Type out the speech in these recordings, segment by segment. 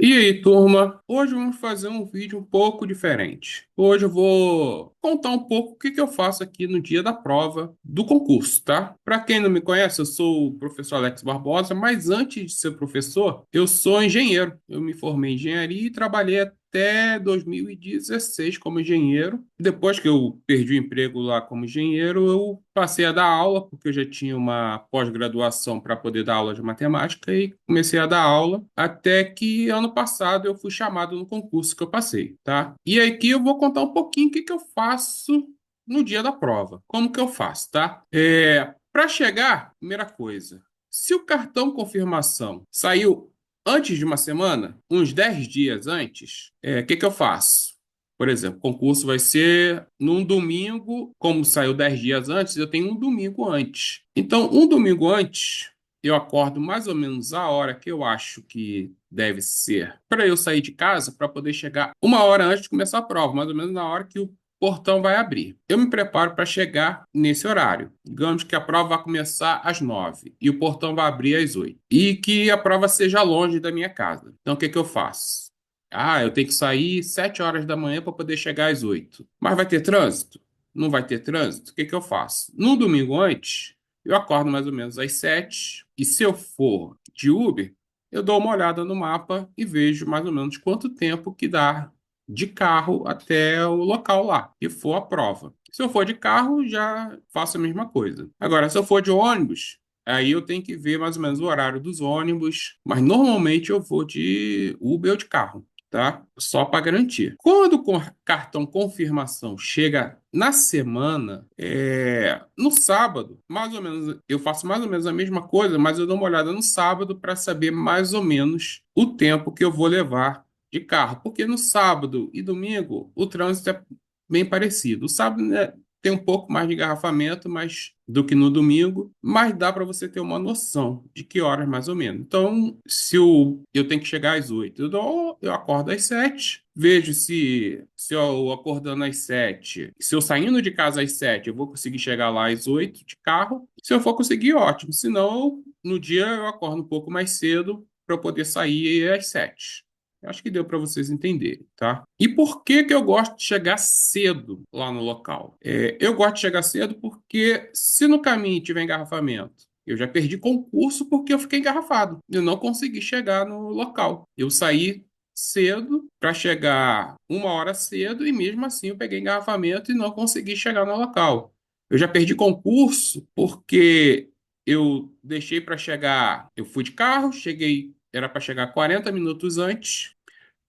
E aí, turma? Hoje vamos fazer um vídeo um pouco diferente. Hoje eu vou contar um pouco o que que eu faço aqui no dia da prova do concurso, tá? Para quem não me conhece, eu sou o professor Alex Barbosa, mas antes de ser professor, eu sou engenheiro. Eu me formei em engenharia e trabalhei até 2016 como engenheiro. Depois que eu perdi o emprego lá como engenheiro, eu passei a dar aula, porque eu já tinha uma pós-graduação para poder dar aula de matemática e comecei a dar aula, até que ano passado eu fui chamado no concurso que eu passei, tá? E aqui eu vou contar um pouquinho o que que eu faço no dia da prova. Como que eu faço, tá? Para chegar, primeira coisa, se o cartão confirmação saiu antes de uma semana, uns 10 dias antes, o que que eu faço? Por exemplo, o concurso vai ser num domingo, como saiu 10 dias antes, eu tenho um domingo antes. Então, um domingo antes, eu acordo mais ou menos a hora que eu acho que deve ser para eu sair de casa para poder chegar uma hora antes de começar a prova, mais ou menos na hora que o portão vai abrir. Eu me preparo para chegar nesse horário. Digamos que a prova vai começar às 9 e o portão vai abrir às 8. E que a prova seja longe da minha casa. Então, o que que eu faço? Ah, eu tenho que sair 7 horas da manhã para poder chegar às 8. Mas vai ter trânsito? Não vai ter trânsito? O que que eu faço? No domingo antes, eu acordo mais ou menos às 7. E se eu for de Uber, eu dou uma olhada no mapa e vejo mais ou menos quanto tempo que dá de carro até o local lá, que for a prova. Se eu for de carro, já faço a mesma coisa. Agora, se eu for de ônibus, aí eu tenho que ver mais ou menos o horário dos ônibus, mas normalmente eu vou de Uber ou de carro, tá? Só para garantir. Quando o cartão confirmação chega na semana, no sábado, mais ou menos, eu faço mais ou menos a mesma coisa, mas eu dou uma olhada no sábado para saber mais ou menos o tempo que eu vou levar de carro, porque no sábado e domingo o trânsito é bem parecido. O sábado, né, tem um pouco mais de engarrafamento, mas do que no domingo, mas dá para você ter uma noção de que horas mais ou menos. Então, se eu tenho que chegar às 8, eu acordo às 7, vejo se eu acordando às 7, se eu saindo de casa às 7, eu vou conseguir chegar lá às 8 de carro. Se eu for conseguir, ótimo. Se não, no dia eu acordo um pouco mais cedo para eu poder sair às 7. Acho que deu para vocês entenderem, tá? E por que que eu gosto de chegar cedo lá no local? Eu gosto de chegar cedo porque se no caminho tiver engarrafamento, eu já perdi concurso porque eu fiquei engarrafado. Eu não consegui chegar no local. Eu saí cedo para chegar uma hora cedo e mesmo assim eu peguei engarrafamento e não consegui chegar no local. Eu já perdi concurso porque eu deixei para chegar. Eu fui de carro, cheguei, era para chegar 40 minutos antes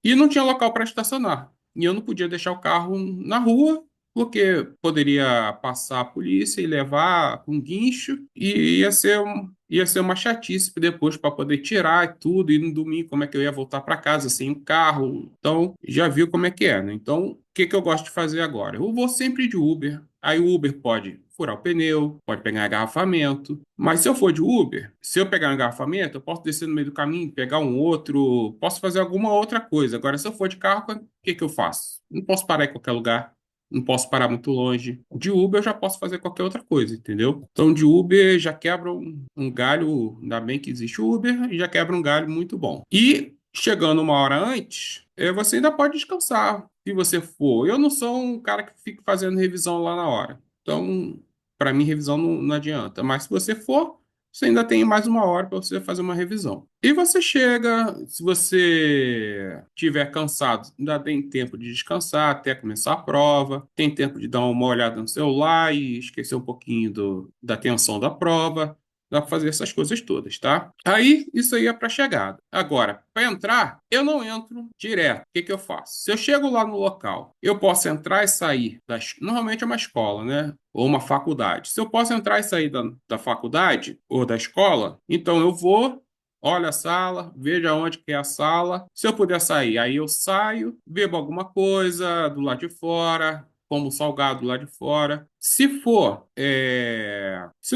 e não tinha local para estacionar. E eu não podia deixar o carro na rua, porque poderia passar a polícia e levar com guincho, e ia ser uma chatice depois para poder tirar e tudo, e no domingo como é que eu ia voltar para casa sem o carro. Então, já viu como é que é, né? Então, o que que eu gosto de fazer agora? Eu vou sempre de Uber. Aí o Uber pode furar o pneu, pode pegar engarrafamento. Mas se eu for de Uber, se eu pegar um engarrafamento, eu posso descer no meio do caminho, pegar um outro, posso fazer alguma outra coisa. Agora, se eu for de carro, o que que eu faço? Não posso parar em qualquer lugar, não posso parar muito longe. De Uber eu já posso fazer qualquer outra coisa, entendeu? Então, de Uber já quebra um galho, ainda bem que existe Uber, e já quebra um galho muito bom. E chegando uma hora antes, você ainda pode descansar, se você for. Eu não sou um cara que fica fazendo revisão lá na hora. Então, para mim, revisão não adianta. Mas se você for, você ainda tem mais uma hora para você fazer uma revisão. E você chega, se você estiver cansado, ainda tem tempo de descansar até começar a prova, tem tempo de dar uma olhada no celular e esquecer um pouquinho da tensão da prova. Dá para fazer essas coisas todas, tá? Aí, isso aí é para chegada. Agora, para entrar, eu não entro direto. O que que eu faço? Se eu chego lá no local, eu posso entrar e sair normalmente é uma escola, né? Ou uma faculdade. Se eu posso entrar e sair da faculdade ou da escola, então eu vou, olho a sala, vejo aonde que é a sala. Se eu puder sair, aí eu saio, bebo alguma coisa do lado de fora, como salgado lá de fora. Se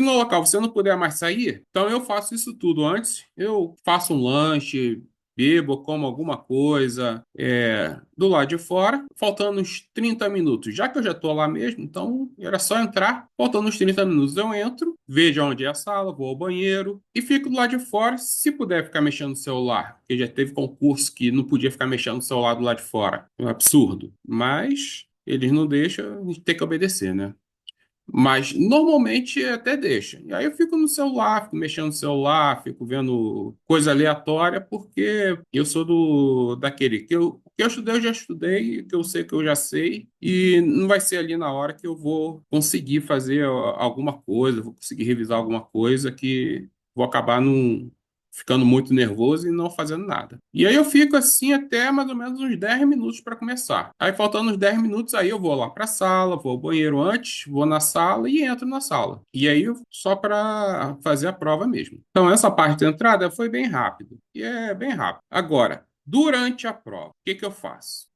no local você não puder mais sair, então eu faço isso tudo antes. Eu faço um lanche, bebo, como alguma coisa do lado de fora, faltando uns 30 minutos. Já que eu já estou lá mesmo, então era só entrar. Faltando uns 30 minutos eu entro, vejo onde é a sala, vou ao banheiro e fico do lado de fora. Se puder ficar mexendo no celular, porque já teve concurso que não podia ficar mexendo no celular do lado de fora. É um absurdo. Mas eles não deixam, a gente tem que obedecer, né? Mas normalmente até deixa. E aí eu fico no celular, fico mexendo no celular, fico vendo coisa aleatória, porque eu sou daquele que eu estudei, eu já estudei, que eu sei que eu já sei, e não vai ser ali na hora que eu vou conseguir fazer alguma coisa, vou conseguir revisar alguma coisa que vou acabar não ficando muito nervoso e não fazendo nada. E aí eu fico assim até mais ou menos uns 10 minutos para começar. Aí faltando uns 10 minutos, aí eu vou lá para a sala, vou ao banheiro antes, vou na sala e entro na sala. E aí só para fazer a prova mesmo. Então essa parte da entrada foi bem rápido. E é bem rápido. Agora, durante a prova, o que que eu faço?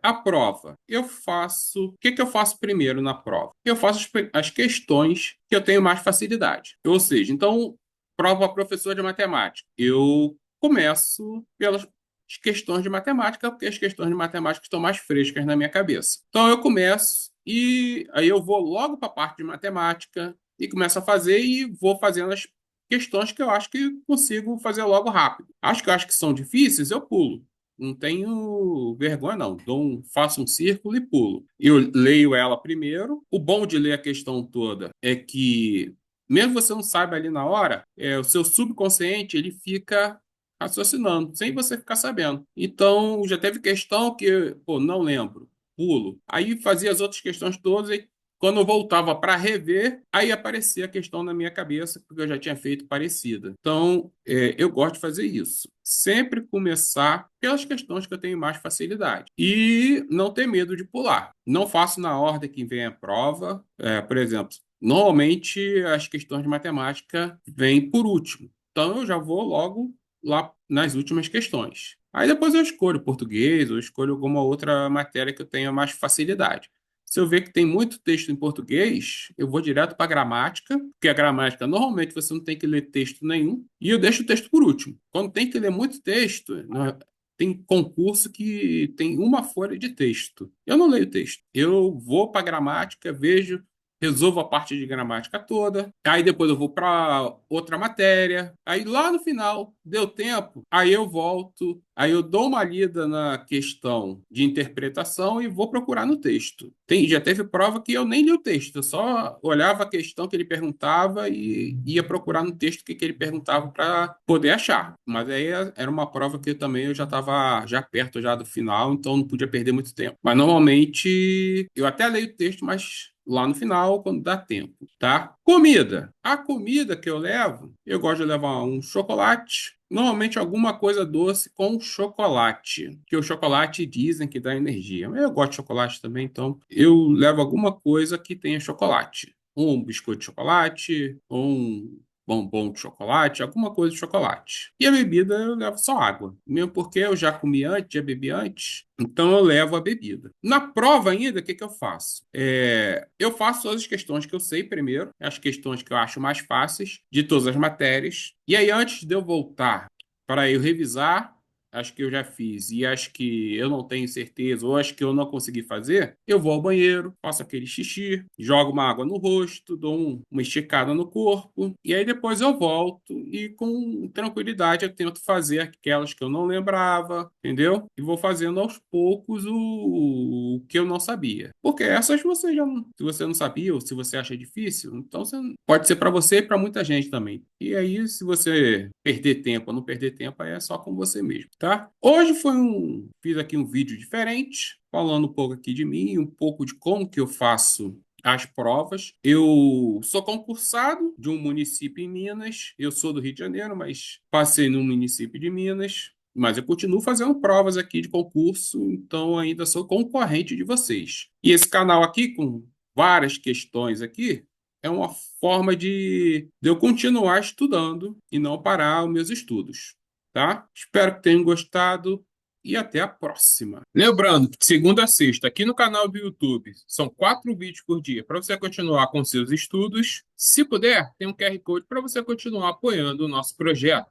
A prova, eu faço. O que que eu faço primeiro na prova? Eu faço as questões que eu tenho mais facilidade. Ou seja, então prova professor de matemática. Eu começo pelas questões de matemática, porque as questões de matemática estão mais frescas na minha cabeça. Então eu começo e aí eu vou logo para a parte de matemática e começo a fazer e vou fazendo as questões que eu acho que consigo fazer logo rápido. Acho que eu acho que são difíceis, eu pulo. Não tenho vergonha, não. Faço um círculo e pulo. Eu leio ela primeiro. O bom de ler a questão toda é que mesmo você não saiba ali na hora, o seu subconsciente ele fica raciocinando, sem você ficar sabendo. Então, já teve questão que, pô, não lembro, pulo. Aí fazia as outras questões todas e quando eu voltava para rever, aí aparecia a questão na minha cabeça, porque eu já tinha feito parecida. Então, eu gosto de fazer isso. Sempre começar pelas questões que eu tenho mais facilidade. E não ter medo de pular. Não faço na ordem que vem a prova. Por exemplo, normalmente as questões de matemática vêm por último. Então eu já vou logo lá nas últimas questões. Aí depois eu escolho português ou escolho alguma outra matéria que eu tenha mais facilidade. Se eu ver que tem muito texto em português, eu vou direto para a gramática, porque a gramática normalmente você não tem que ler texto nenhum, e eu deixo o texto por último. Quando tem que ler muito texto, né, tem concurso que tem uma folha de texto. Eu não leio texto. Eu vou para a gramática, vejo, resolvo a parte de gramática toda, aí depois eu vou para outra matéria, aí lá no final, deu tempo, aí eu volto, aí eu dou uma lida na questão de interpretação e vou procurar no texto. Já teve prova que eu nem li o texto, eu só olhava a questão que ele perguntava e ia procurar no texto o que ele perguntava para poder achar. Mas aí era uma prova que também eu já estava já perto já do final, então não podia perder muito tempo. Mas normalmente eu até leio o texto, mas lá no final, quando dá tempo, tá? Comida. A comida que eu levo, eu gosto de levar um chocolate, normalmente alguma coisa doce com chocolate, que o chocolate dizem que dá energia. Eu gosto de chocolate também, então eu levo alguma coisa que tenha chocolate. Um biscoito de chocolate, um bombom de chocolate, alguma coisa de chocolate. E a bebida eu levo só água, mesmo porque eu já comi antes, já bebi antes, então eu levo a bebida. Na prova ainda, o que que eu faço? Eu faço todas as questões que eu sei primeiro, as questões que eu acho mais fáceis de todas as matérias. E aí, antes de eu voltar para eu revisar as que eu já fiz e as que eu não tenho certeza ou as que eu não consegui fazer, eu vou ao banheiro, faço aquele xixi, jogo uma água no rosto, dou uma esticada no corpo e aí depois eu volto e com tranquilidade eu tento fazer aquelas que eu não lembrava, entendeu? E vou fazendo aos poucos o que eu não sabia. Porque essas você já não, se você não sabia ou se você acha difícil, então pode ser para você e para muita gente também. E aí, se você perder tempo ou não perder tempo, aí é só com você mesmo, tá? Hoje fiz aqui um vídeo diferente, falando um pouco aqui de mim, um pouco de como que eu faço as provas. Eu sou concursado de um município em Minas. Eu sou do Rio de Janeiro, mas passei no município de Minas. Mas eu continuo fazendo provas aqui de concurso, então ainda sou concorrente de vocês. E esse canal aqui, com várias questões aqui, é uma forma de eu continuar estudando e não parar os meus estudos, tá? Espero que tenham gostado e até a próxima. Lembrando que de segunda a sexta, aqui no canal do YouTube, são 4 vídeos por dia para você continuar com seus estudos. Se puder, tem um QR Code para você continuar apoiando o nosso projeto.